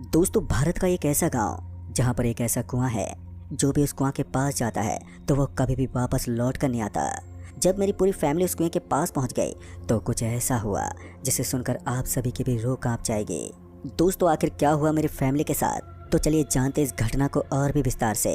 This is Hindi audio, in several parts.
दोस्तों, भारत का एक ऐसा गांव जहां पर एक ऐसा कुआं है, जो भी उस कुआं के पास जाता है तो वो कभी भी वापस लौट कर नहीं आता। जब मेरी पूरी फैमिली उस कुएं के पास पहुंच गई तो कुछ ऐसा हुआ जिसे सुनकर आप सभी की भी रूह कांप जाएगी। दोस्तों, आखिर क्या हुआ मेरी फैमिली के साथ, तो चलिए जानते इस घटना को और भी विस्तार से।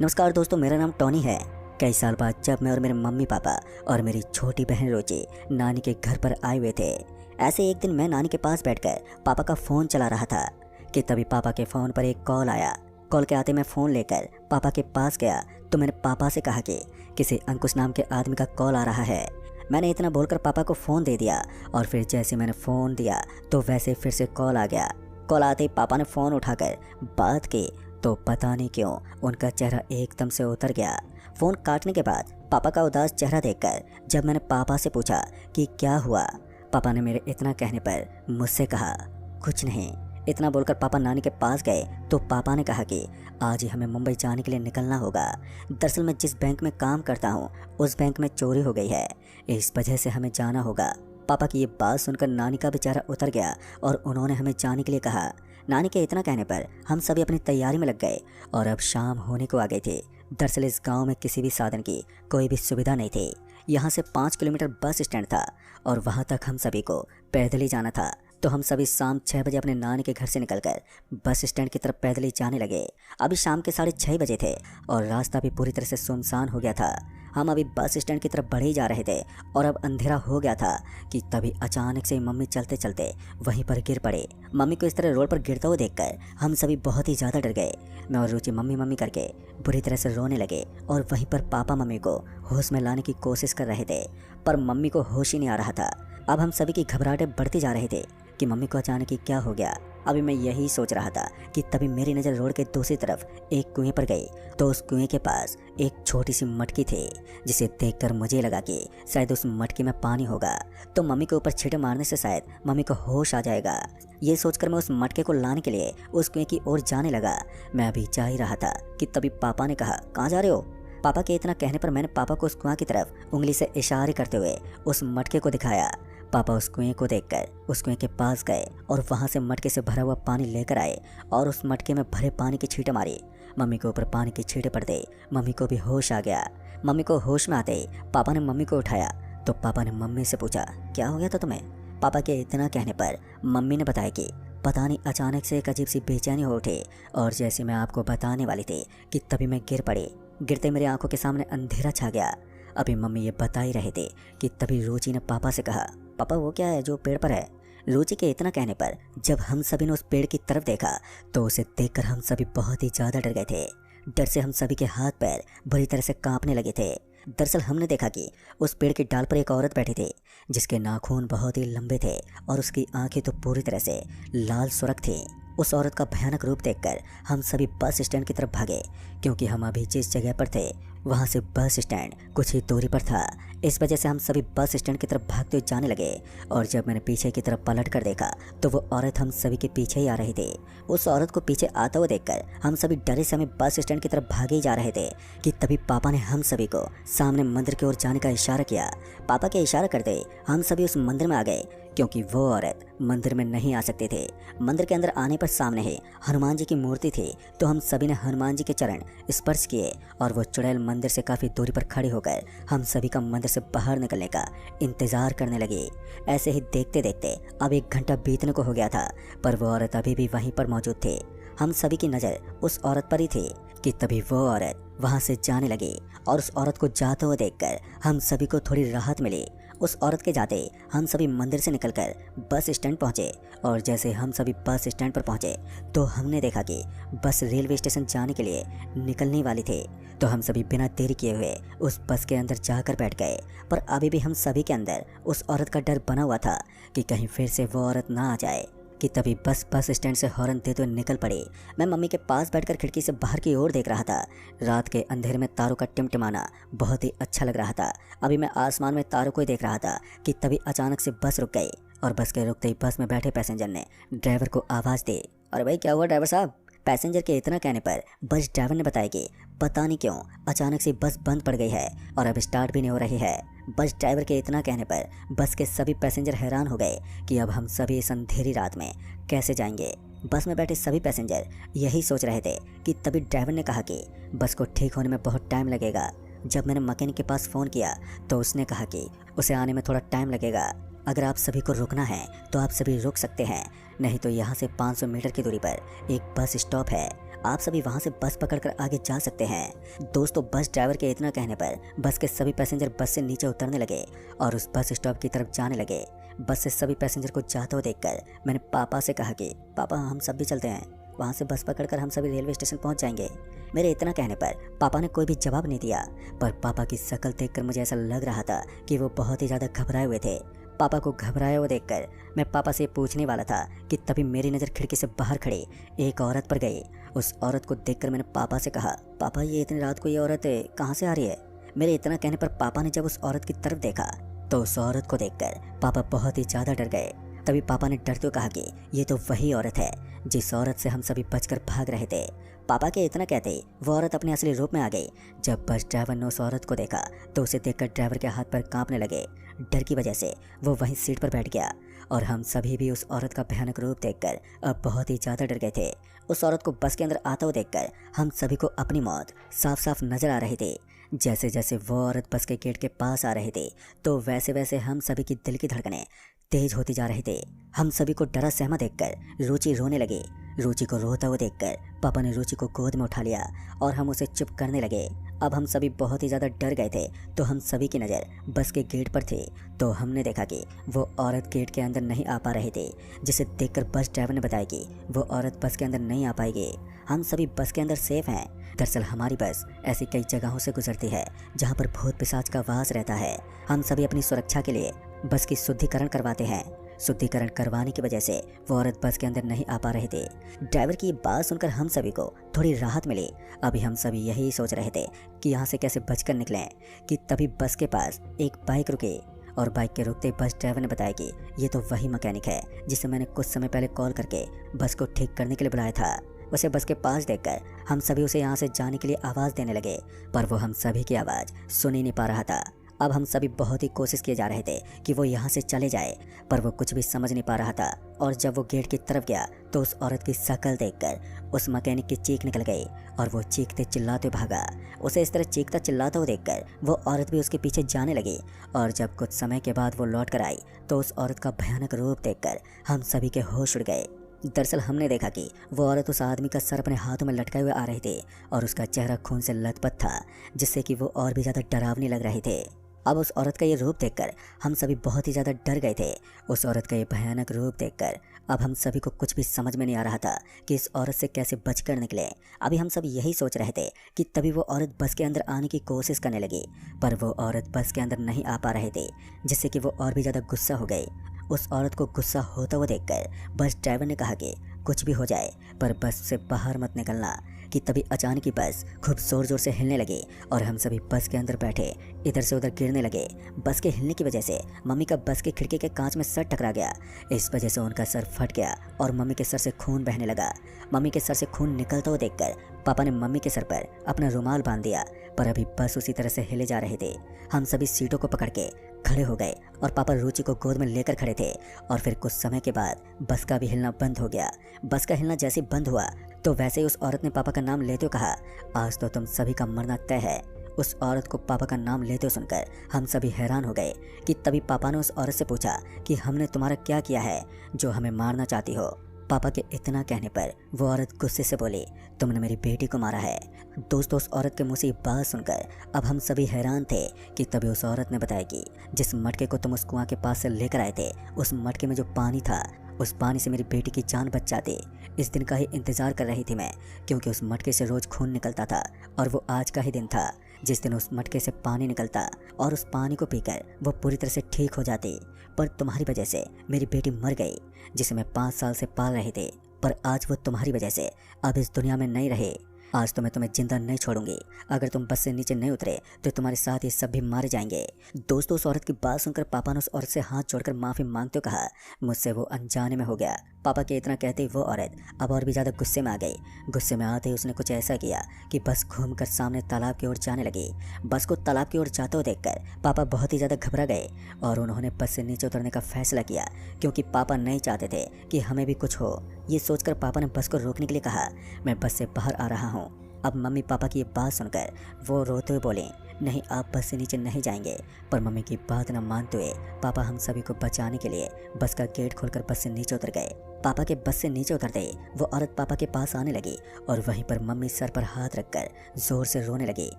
नमस्कार दोस्तों, मेरा नाम टॉनी है। कई साल बाद जब मैं और मेरे मम्मी पापा और मेरी छोटी बहन रोची नानी के घर पर आए हुए थे, ऐसे एक दिन मैं नानी के पास बैठकर पापा का फ़ोन चला रहा था कि तभी पापा के फ़ोन पर एक कॉल आया। कॉल के आते मैं फ़ोन लेकर पापा के पास गया तो मैंने पापा से कहा कि किसी अंकुश नाम के आदमी का कॉल आ रहा है। मैंने इतना बोलकर पापा को फ़ोन दे दिया और फिर जैसे मैंने फ़ोन दिया तो वैसे फिर से कॉल आ गया। कॉल आते ही पापा ने फ़ोन उठाकर बात की तो पता नहीं क्यों उनका चेहरा एकदम से उतर गया। फ़ोन काटने के बाद पापा का उदास चेहरा देखकर जब मैंने पापा से पूछा कि क्या हुआ, पापा ने मेरे इतना कहने पर मुझसे कहा कुछ नहीं। इतना बोलकर पापा नानी के पास गए तो पापा ने कहा कि आज ही हमें मुंबई जाने के लिए निकलना होगा। दरअसल मैं जिस बैंक में काम करता हूँ उस बैंक में चोरी हो गई है, इस वजह से हमें जाना होगा। पापा की ये बात सुनकर नानी का बेचारा उतर गया और उन्होंने हमें जाने के लिए कहा। नानी के इतना कहने पर हम सभी अपनी तैयारी में लग गए और अब शाम होने को आ गई थी। दरअसल इस गाँव में किसी भी साधन की कोई भी सुविधा नहीं थी। यहाँ से 5 किलोमीटर बस स्टैंड था और वहाँ तक हम सभी को पैदल ही जाना था। तो हम सभी शाम 6 बजे अपने नानी के घर से निकलकर बस स्टैंड की तरफ पैदल ही जाने लगे। अभी शाम के 6:30 बजे थे और रास्ता भी पूरी तरह से सुनसान हो गया था। हम अभी बस स्टैंड की तरफ बढ़े ही जा रहे थे और अब अंधेरा हो गया था कि तभी अचानक से मम्मी चलते चलते वहीं पर गिर पड़े। मम्मी को इस तरह रोड पर गिरता हुआ देखकर हम सभी बहुत ही ज़्यादा डर गए। मैं और रुचि मम्मी मम्मी करके बुरी तरह से रोने लगे और वहीं पर पापा मम्मी को होश में लाने की कोशिश कर रहे थे, पर मम्मी को होश ही नहीं आ रहा था। अब हम सभी की घबराहटें बढ़ती जा रहे थे कि मम्मी को अचानक ही क्या हो गया। अभी मैं यही सोच रहा था कि तभी मेरी नज़र रोड के दूसरी तरफ एक कुएं पर गई तो उस कुएं के पास एक छोटी सी मटकी थी, जिसे देखकर मुझे लगा कि शायद उस मटकी में पानी होगा तो मम्मी के ऊपर छींटे मारने से शायद मम्मी को होश आ जाएगा। ये सोचकर मैं उस मटके को लाने के लिए उस कुएं की ओर जाने लगा। मैं अभी जा ही रहा था कि तभी पापा ने कहा, कहाँ जा रहे हो? पापा के इतना कहने पर मैंने पापा को उस कुआं की तरफ उंगली से इशारे करते हुए उस मटके को दिखाया। पापा उस कुएं को देखकर उस कुएं के पास गए और वहां से मटके से भरा हुआ पानी लेकर आए और उस मटके में भरे पानी की छींटे मारी। मम्मी के ऊपर पानी की छींटे पड़ते मम्मी को भी होश आ गया। मम्मी को होश में आते ही पापा ने मम्मी को उठाया तो पापा ने मम्मी से पूछा, क्या हो गया था तुम्हें? पापा के इतना कहने पर मम्मी ने बताया कि पता नहीं अचानक से एक अजीब सी बेचैनी हो उठी और जैसे मैं आपको बताने वाली थी कि तभी मैं गिर पड़ी। गिरते मेरी आंखों के सामने अंधेरा छा गया। अभी मम्मी ये बता ही रहे थे कि तभी रुचि ने पापा से कहा, पापा वो क्या है जो पेड़ पर है? रुचि के इतना कहने पर जब हम सभी ने उस पेड़ की तरफ देखा तो उसे देखकर हम सभी बहुत ही ज़्यादा डर गए थे। डर से हम सभी के हाथ पैर बुरी तरह से कांपने लगे थे। दरअसल हमने देखा कि उस पेड़ की डाल पर एक औरत बैठी थी, जिसके नाखून बहुत ही लंबे थे और उसकी आंखें तो पूरी तरह से लाल सुर्ख थी। उस औरत का भयानक रूप देखकर हम सभी बस स्टैंड की तरफ भागे, क्योंकि हम अभी जिस जगह पर थे वहाँ से बस स्टैंड कुछ ही दूरी पर था। इस वजह से हम सभी बस स्टैंड की तरफ भागते हुए जाने लगे और जब मैंने पीछे की तरफ पलट कर देखा तो वो औरत हम सभी के पीछे ही आ रही थी। उस औरत को पीछे आता हुआ देखकर हम सभी डरे से हमें बस स्टैंड की तरफ भागे ही जा रहे थे कि तभी पापा ने हम सभी को सामने मंदिर की ओर जाने का इशारा किया। पापा के इशारा करते हम सभी उस मंदिर में आ गए, क्योंकि वो औरत मंदिर में नहीं आ सकते थे। मंदिर के अंदर आने पर सामने ही हनुमान जी की मूर्ति थी, तो हम सभी ने हनुमान जी के चरण स्पर्श किए और वो चुड़ैल मंदिर से काफ़ी दूरी पर खड़े होकर हम सभी का मंदिर से बाहर निकलने का इंतज़ार करने लगे। ऐसे ही देखते देखते अब 1 घंटा बीतने को हो गया था, पर वो औरत अभी भी वहीं पर मौजूद थी। हम सभी की नज़र उस औरत पर ही थी कि तभी वो औरत वहाँ से जाने लगी और उस औरत को जाते हुए देखकर हम सभी को थोड़ी राहत मिली। उस औरत के जाते हम सभी मंदिर से निकलकर बस स्टैंड पहुंचे और जैसे हम सभी बस स्टैंड पर पहुंचे तो हमने देखा कि बस रेलवे स्टेशन जाने के लिए निकलने वाली थी। तो हम सभी बिना देरी किए हुए उस बस के अंदर जाकर बैठ गए, पर अभी भी हम सभी के अंदर उस औरत का डर बना हुआ था कि कहीं फिर से वो औरत ना आ जाए। कि तभी बस स्टैंड से हॉर्न देते हुए निकल पड़ी। मैं मम्मी के पास बैठकर खिड़की से बाहर की ओर देख रहा था। रात के अंधेरे में तारों का टिमटिमाना बहुत ही अच्छा लग रहा था। अभी मैं आसमान में तारों को ही देख रहा था कि तभी अचानक से बस रुक गई और बस के रुकते ही बस में बैठे पैसेंजर ने ड्राइवर को आवाज़ दी, अरे भाई क्या हुआ ड्राइवर साहब? पैसेंजर के इतना कहने पर बस ड्राइवर ने बताया कि पता नहीं क्यों अचानक से बस बंद पड़ गई है और अब स्टार्ट भी नहीं हो रही है। बस ड्राइवर के इतना कहने पर बस के सभी पैसेंजर हैरान हो गए कि अब हम सभी इस अंधेरी रात में कैसे जाएंगे। बस में बैठे सभी पैसेंजर यही सोच रहे थे कि तभी ड्राइवर ने कहा कि बस को ठीक होने में बहुत टाइम लगेगा। जब मैंने मैकेनिक के पास फ़ोन किया तो उसने कहा कि उसे आने में थोड़ा टाइम लगेगा। अगर आप सभी को रुकना है तो आप सभी रुक सकते हैं, नहीं तो यहाँ से 500 मीटर की दूरी पर एक बस स्टॉप है, आप सभी वहाँ से बस पकड़कर आगे जा सकते हैं। दोस्तों, बस ड्राइवर के इतना कहने पर बस के सभी पैसेंजर बस से नीचे उतरने लगे और उस बस स्टॉप की तरफ जाने लगे। बस से सभी पैसेंजर को जाते हुए देखकर मैंने पापा से कहा कि पापा हम सब भी चलते हैं, वहाँ से बस पकड़कर हम सभी रेलवे स्टेशन पहुँच जाएंगे। मेरे इतना कहने पर पापा ने कोई भी जवाब नहीं दिया, पर पापा की शक्ल देखकर मुझे ऐसा लग रहा था कि वो बहुत ही ज़्यादा घबराए हुए थे। पापा को घबराए हुए देखकर मैं पापा से पूछने वाला था कि तभी मेरी नज़र खिड़की से बाहर खड़ी एक औरत पर गई। उस औरत को देखकर मैंने पापा से कहा, पापा ये इतनी रात को ये औरत कहाँ से आ रही है? मेरे इतना कहने पर पापा ने जब उस औरत की तरफ देखा तो उस औरत को देखकर पापा बहुत ही ज़्यादा डर गए। तभी पापा ने डरते हुए कहा कि ये तो वही औरत है जिस औरत से हम सभी बचकर भाग रहे थे। पापा के इतना कहते ही वो औरत अपने असली रूप में आ गई। जब बस ड्राइवर ने उस औरत को देखा तो उसे देखकर ड्राइवर के हाथ पैर कांपने लगे। डर की वजह से वो वहीं सीट पर बैठ गया और हम सभी भी उस औरत का भयानक रूप देखकर अब बहुत ही ज़्यादा डर गए थे। उस औरत को बस के अंदर आता हुआ देखकर हम सभी को अपनी मौत साफ साफ नजर आ रही थी। जैसे जैसे वो औरत बस के गेट के पास आ रही थी तो वैसे वैसे हम सभी की दिल की धड़कनें तेज होती जा रही थी। हम सभी को डरा सहमा देखकर रुचि रोने लगी। रुचि को रोता हुआ देखकर पापा ने रुचि को गोद में उठा लिया और हम उसे चुप करने लगे। अब हम सभी बहुत ही ज़्यादा डर गए थे तो हम सभी की नज़र बस के गेट पर थी तो हमने देखा कि वो औरत गेट के अंदर नहीं आ पा रही थी, जिसे देखकर बस ड्राइवर ने बताया कि वो औरत बस के अंदर नहीं आ पाएगी। हम सभी बस के अंदर सेफ हैं। दरअसल हमारी बस ऐसी कई जगहों से गुजरती है जहाँ पर भूत पिशाच का वास रहता है। हम सभी अपनी सुरक्षा के लिए बस की शुद्धिकरण करवाते हैं। शुद्धिकरण करवाने की वजह से वो औरत बस के अंदर नहीं आ पा रहे थे। ड्राइवर की बात सुनकर हम सभी को थोड़ी राहत मिली। अभी हम सभी यही सोच रहे थे कि यहाँ से कैसे बचकर निकलें कि तभी बस के पास एक बाइक रुकी और बाइक के रुकते बस ड्राइवर ने बताया कि ये तो वही मैकेनिक है जिसे मैंने कुछ समय पहले कॉल करके बस को ठीक करने के लिए बुलाया था। उसे बस के पास देखकर हम सभी उसे यहाँ से जाने के लिए आवाज़ देने लगे, पर वो हम सभी की आवाज़ सुन ही नहीं पा रहा था। अब हम सभी बहुत ही कोशिश किए जा रहे थे कि वो यहाँ से चले जाए, पर वो कुछ भी समझ नहीं पा रहा था। और जब वो गेट की तरफ गया तो उस औरत की शक्ल देखकर उस मैकेनिक की चीख निकल गई और वो चीखते चिल्लाते भागा। उसे इस तरह चीखता चिल्लाता हुआ देखकर वो औरत भी उसके पीछे जाने लगी और जब कुछ समय के बाद वो लौट कर आई तो उस औरत का भयानक रूप देखकर हम सभी के होश उड़ गए। दरअसल हमने देखा कि वो औरत उस आदमी का सर अपने हाथों में लटकाए हुए आ रही थी और उसका चेहरा खून से लथपथ था, जिससे कि वो और भी ज़्यादा डरावनी लग रही थी। अब उस औरत का ये रूप देखकर हम सभी बहुत ही ज़्यादा डर गए थे। उस औरत का ये भयानक रूप देखकर अब हम सभी को कुछ भी समझ में नहीं आ रहा था कि इस औरत से कैसे बचकर निकले। अभी हम सब यही सोच रहे थे कि तभी वो औरत बस के अंदर आने की कोशिश करने लगी, पर वो औरत बस के अंदर नहीं आ पा रहे थे, जिससे कि वो और भी ज़्यादा गुस्सा हो गई। उस औरत को गुस्सा होता हुआ देखकर बस ड्राइवर ने कहा कि कुछ भी हो जाए पर बस से बाहर मत निकलना। कि तभी अचानक ही बस खूब जोर जोर से हिलने लगी और हम सभी बस के अंदर बैठे इधर से उधर गिरने लगे। बस के हिलने की वजह से मम्मी का बस की खिड़की के कांच में सर टकरा गया। इस वजह से उनका सर फट गया और मम्मी के सर से खून बहने लगा। मम्मी के सर से खून निकलता हुआ देखकर पापा ने मम्मी के सर पर अपना रुमाल बांध दिया, पर अभी बस उसी तरह से हिले जा रहे थे। हम सभी सीटों को पकड़ के खड़े हो गए और पापा रुचि को गोद में लेकर खड़े थे और फिर कुछ समय के बाद बस का भी हिलना बंद हो गया। बस का हिलना जैसे बंद हुआ तो वैसे ही उस औरत ने पापा का नाम लेते हुए कहा, आज तो तुम सभी का मरना तय है। उस औरत को पापा का नाम लेते हुए सुनकर हम सभी हैरान हो गए कि तभी पापा ने उस औरत से पूछा कि हमने तुम्हारा क्या किया है जो हमें मारना चाहती हो। पापा के इतना कहने पर वो औरत गुस्से से बोली, तुमने मेरी बेटी को मारा है। दोस्तों, उस औरत के मुंह से बात सुनकर अब हम सभी हैरान थे कि तभी उस औरत ने बताया कि जिस मटके को तुम उस कुआं के पास से लेकर आए थे, उस मटके में जो पानी था, उस पानी से मेरी बेटी की जान बच जाती। इस दिन का ही इंतज़ार कर रही थी मैं, क्योंकि उस मटके से रोज़ खून निकलता था और वो आज का ही दिन था जिस दिन उस मटके से पानी निकलता और उस पानी को पीकर वो पूरी तरह से ठीक हो जाती। पर तुम्हारी वजह से मेरी बेटी मर गई, जिसे मैं 5 साल से पाल रहे थे, पर आज वो तुम्हारी वजह से अब इस दुनिया में नहीं रहे। आज तो मैं तुम्हें जिंदा नहीं छोड़ूंगी। अगर तुम बस से नीचे नहीं उतरे तो तुम्हारे साथ ये सब भी मारे जाएंगे। दोस्तों, उस औरत की बात सुनकर पापा ने उस औरत से हाथ जोड़कर माफी मांगते हुए कहा, मुझसे वो अनजाने में हो गया। पापा के इतना कहते ही वो औरत अब और भी ज्यादा गुस्से में आ गई। गुस्से में आते ही उसने कुछ ऐसा किया कि बस घूमकर सामने तालाब की ओर जाने लगी। बस को तालाब की ओर जाते हुए देखकर पापा बहुत ही ज्यादा घबरा गए और उन्होंने बस से नीचे उतरने का फैसला किया, क्योंकि पापा नहीं चाहते थे कि हमें भी कुछ हो। ये सोचकर पापा ने बस को रोकने के लिए कहा, मैं बस से बाहर आ रहा हूँ। अब मम्मी पापा की ये बात सुनकर वो रोते हुए बोले, नहीं, आप बस से नीचे नहीं जाएंगे। पर मम्मी की बात न मानते हुए पापा हम सभी को बचाने के लिए बस का गेट खोलकर बस से नीचे उतर गए। पापा के बस से नीचे उतरते ही वो औरत पापा के पास आने लगी और वहीं पर मम्मी सर पर हाथ रखकर जोर से रोने लगी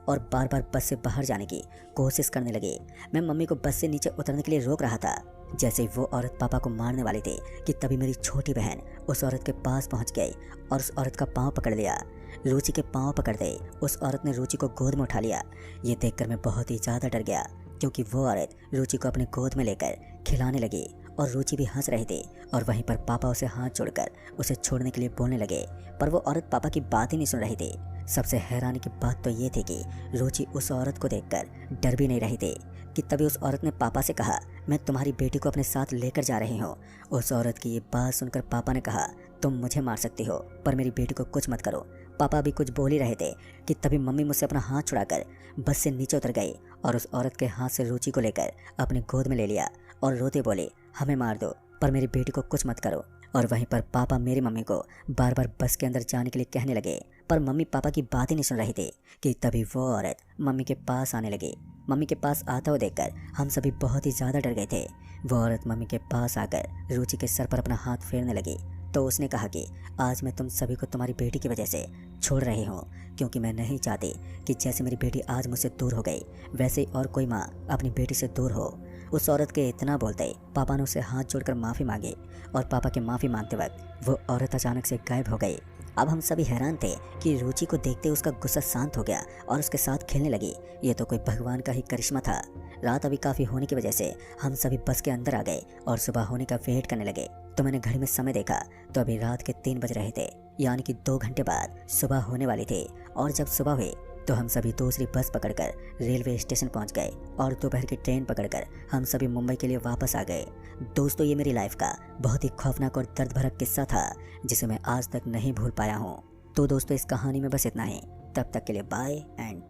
और बार बार बस से बाहर जाने की कोशिश करने लगी। मैं मम्मी को बस से नीचे उतरने के लिए रोक रहा था। जैसे ही वो औरत पापा को मारने वाली थी कि तभी मेरी छोटी बहन उस औरत के पास पहुंच गई और उस औरत का पाँव पकड़ लिया। रुचि के पाँव पकड़ दे उस औरत ने रुचि को गोद में उठा लिया। ये देखकर मैं बहुत ही ज़्यादा डर गया, क्योंकि वो औरत रुचि को अपने गोद में लेकर खिलाने लगी और रुचि भी हंस रही थी। और वहीं पर पापा उसे हाथ जोड़कर उसे छोड़ने के लिए बोलने लगे, पर वो औरत पापा की बात ही नहीं सुन रही थी। सबसे हैरानी की बात तो ये थी कि रुचि उस औरत को देखकर डर भी नहीं रही थी कि तभी उस औरत ने पापा से कहा, मैं तुम्हारी बेटी को अपने साथ लेकर जा रही हूँ। उस औरत की ये बात सुनकर पापा ने कहा, तुम मुझे मार सकती हो पर मेरी बेटी को कुछ मत करो। पापा अभी कुछ बोल ही रहे थे कि तभी मम्मी मुझसे अपना हाथ छुड़ाकर बस से नीचे उतर गई और उस औरत के हाथ से रुचि को लेकर अपनी गोद में ले लिया और रोते बोले, हमें मार दो पर मेरी बेटी को कुछ मत करो। और वहीं पर पापा मेरी मम्मी को बार बार बस के अंदर जाने के लिए कहने लगे, पर मम्मी पापा की बात ही नहीं सुन रही थी कि तभी वो औरत मम्मी के पास आने लगी। मम्मी के पास आता हुआ देखकर हम सभी बहुत ही ज़्यादा डर गए थे। वो औरत मम्मी के पास आकर रुचि के सर पर अपना हाथ फेरने लगी तो उसने कहा कि आज मैं तुम सभी को तुम्हारी बेटी की वजह से छोड़ रही हूँ, क्योंकि मैं नहीं चाहती कि जैसे मेरी बेटी आज मुझसे दूर हो गई वैसे ही और कोई माँ अपनी बेटी से दूर हो। उस औरत के इतना बोलते ही पापा ने उसे हाथ जोड़कर माफ़ी मांगी और पापा के माफ़ी मांगते वक्त वो औरत अचानक से गायब हो गई। अब हम सभी हैरान थे कि रुचि को देखते उसका गुस्सा शांत हो गया और उसके साथ खेलने लगी। ये तो कोई भगवान का ही करिश्मा था। रात अभी काफ़ी होने की वजह से हम सभी बस के अंदर आ गए और सुबह होने का वेट करने लगे। तो मैंने घड़ी में समय देखा तो अभी रात के 3 बज रहे थे, यानी कि 2 घंटे बाद सुबह होने वाली थी। और जब सुबह हुई तो हम सभी दूसरी बस पकड़कर रेलवे स्टेशन पहुंच गए और दोपहर की ट्रेन पकड़कर हम सभी मुंबई के लिए वापस आ गए। दोस्तों, ये मेरी लाइफ का बहुत ही खौफनाक और दर्द भरा किस्सा था जिसे मैं आज तक नहीं भूल पाया हूँ। तो दोस्तों, इस कहानी में बस इतना ही। तब तक के लिए बाय एंड